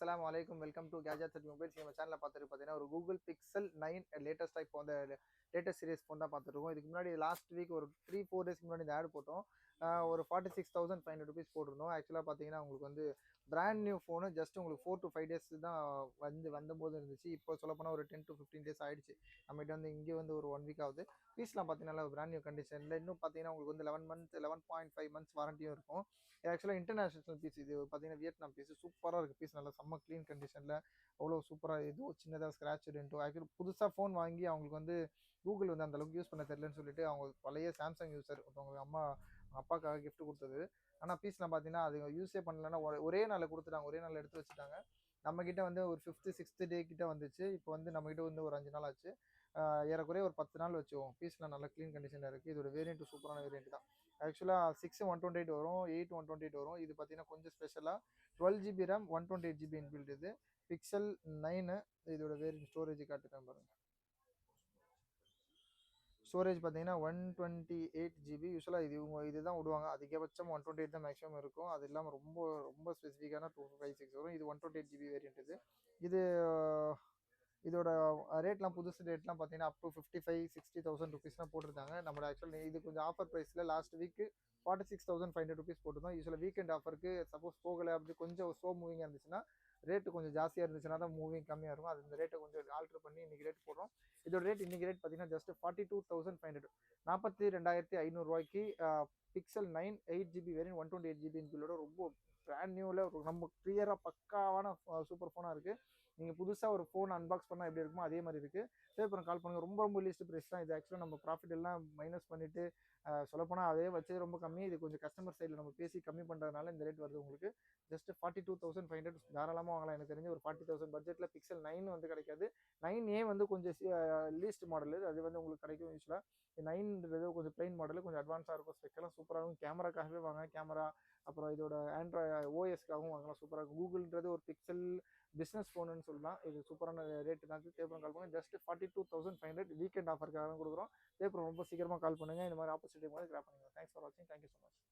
அஸ்ஸலாமு அலைக்கும். Welcome to gadgets and mobiles. நம்ம சேனலில் பார்த்துட்டு பார்த்தீங்கன்னா ஒரு கூகுள் பிக்சல் 9 லேட்டஸ்ட்டாக இப்போ வந்து லேட்டஸ்ட் சீரிஸ் ஃபோன் தான் பார்த்துருக்கோம். இதுக்கு முன்னாடி லாஸ்ட் வீக் ஒரு 3-4 டேஸ்க்கு முன்னாடி இந்த ஆட் போட்டோம். ஒரு 46,500 ருபீஸ் போட்டிருந்தோம். ஆக்சுவலாக பார்த்தீங்கன்னா உங்களுக்கு வந்து பிராண்ட் நியூ ஃபோனு ஜஸ்ட் உங்களுக்கு 4 to 5 டேஸ் தான் வந்தபோது இருந்துச்சு. இப்போ சொல்லப்போனால் ஒரு 10 to 15 டேஸ் ஆயிடுச்சு. நம்மகிட்ட வந்து இங்கே வந்து ஒரு 1 வீக் ஆகுது. பீஸ்லாம் பார்த்தீங்கன்னா பிராண்ட் நியூ கண்டிஷனில் இன்னும் பார்த்தீங்கன்னா உங்களுக்கு வந்து 11.5 மந்த்ஸ் வாரண்டியும் இருக்கும். ஆக்சுவலாக இன்டர்நேஷனல் பீஸ் இது பார்த்தீங்கன்னா வியட்நாம் பீஸ் சூப்பராக இருக்குது. பீஸ் நல்லா செம்ம க்ளீன் கண்டிஷனில் அவ்வளோ சூப்பராக எதுவும் சின்னதாக ஸ்க்ராட்ச் டென்ட்டோ ஆக்சுவலி புதுசாக ஃபோன் வாங்கி அவங்களுக்கு வந்து கூகுள் வந்து அந்தளவுக்கு யூஸ் பண்ண தெரியலன்னு சொல்லிட்டு அவங்க பழைய சாம்சங் யூஸர் அவங்க அப்பாக்காக கிஃப்ட் கொடுத்தது. ஆனால் பீஸ்லாம் பார்த்தீங்கன்னா அது யூஸே பண்ணலன்னா ஒரே நாளில் கொடுத்துட்டாங்க, ஒரே நாளில் எடுத்து வச்சுட்டாங்க. நம்மக்கிட்ட வந்து ஒரு 5th 6th டே கிட்ட வந்துச்சு. இப்போ வந்து நம்மகிட்ட வந்து ஒரு 5 நாள் ஆச்சு. ஏறக்குறைய ஒரு 10 நாள் வச்சுவோம். பீஸ்லாம் நல்ல க்ளீன் கண்டிஷனில் இருக்குது. இதோட வேரியன்ட் சூப்பரான வேரியன்ட் தான். ஆக்சுவலாக 6 128 வரும், 8 128 வரும். இது பார்த்தீங்கன்னா கொஞ்சம் ஸ்பெஷலாக 12 GB ரேம் 128 GB இன்பில்ட். இது பிக்சல் 9. இதோட வேரியன்ட் ஸ்டோரேஜ் காட்டுறேன் பாருங்க. ஸ்டோரேஜ் பார்த்தீங்கன்னா 128 GB. யூஸ்வலாக இதுதான் விடுவாங்க. அதிகபட்சம் 128 தான் மேக்ஸிமம் இருக்கும். அது இல்லாமல் ரொம்ப ரொம்ப ஸ்பெசிஃபிக்கான 256 வரும். இது 128 GB வேரியன்ட். இது இதோட ரேட்லாம் புதுசு ரேட்லாம் பார்த்தீங்கன்னா அப் டு 55,000-60,000 ருபீஸ்லாம் போட்டிருந்தாங்க. நம்மளோட ஆக்சுவலி இது கொஞ்சம் ஆஃபர் ப்ரைஸில் லாஸ்ட் வீக்கு 46,500 ருபீஸ் போட்டிருந்தோம். யூஸ்வலாக வீக்கெண்ட் ஆஃபருக்கு சப்போஸ் போகலை அப்படி கொஞ்சம் ஸ்லோ மூவிங்காக இருந்துச்சுன்னா ரேட்டு கொஞ்சம் ஜாஸ்தியாக இருந்துச்சுன்னா தான் மூவிங் கம்மியாக இருக்கும். அது இந்த ரேட்டை கொஞ்சம் ஆல்ட்ரு பண்ணி இன்றைக்கி ரேட் போடுறோம். இதோட ரேட் இன்றைக்கி ரேட் பார்த்தீங்கன்னா just 42,500 42,250 pixel 9 8 GB variant 128 GB இன்பில்லோட ரொம்ப பிராண்ட் நியூவில் நம்ம கிளியராக பக்காவான சூப்பர் ஃபோனாக இருக்குது. நீங்கள் புதுசாக ஒரு ஃபோன் அன்பாக்ஸ் பண்ணால் எப்படி இருக்குமோ அதே மாதிரி இருக்குது. தேவைப்படும் கால் பண்ணுங்கள். ரொம்ப ரொம்ப லீஸ்ட் ப்ரைஸ் தான் இது. ஆக்சுவலாக நம்ம ப்ராஃபிட் எல்லாம் மைனஸ் பண்ணிவிட்டு சொல்லப்போனால் அதே வச்சது ரொம்ப கம்மி. இது கொஞ்சம் கஸ்டமர் சைடில் நம்ம பேசி கம்மி பண்ணுறதுனால இந்த ரேட் வருது உங்களுக்கு. ஜஸ்ட் 42,500 தாராளமாக வாங்கலாம். எனக்கு தெரிஞ்சு ஒரு 40,000 பட்ஜெட்டில் பிக்சல் 9 வந்து கிடைக்காது. 9A வந்து கொஞ்சம் லீஸ்ட் மாடல். அது வந்து உங்களுக்கு கிடைக்கும். யூஸ்வலாக 9ன்றது கொஞ்சம் பிளைன் மாடல், கொஞ்சம் அட்வான்ஸாக இருக்கும். ஸ்பெக்கெல்லாம் சூப்பராகவும் கேமராக்காகவே வாங்க. கேமரா அப்புறம் இதோட ஆண்ட்ராய்டு ஓஎஸ்க்காகவும் வாங்கலாம். சூப்பராக இருக்கும். கூகுள்ன்றது ஒரு பிக்சல் பிஸ்னஸ் ஃபோனுன்னு சொல்லலாம். இது சூப்பரான ரேட்டு தான். தேவைப்படும் கால் பண்ணுங்கள். ஜஸ்ட் 42,500 வீக்கெண்ட் ஆஃபருக்காக தான் கொடுக்குறோம். தேவைப்படும் ரொம்ப சீக்கிரமாக கால் பண்ணுங்கள். இந்த மாதிரி ஆப்பர்ச்சுனிட்டி மாதிரி கிராப் பண்ணுங்கள். தேங்க்ஸ் ஃபார் வாட்சிங். Thank you so much.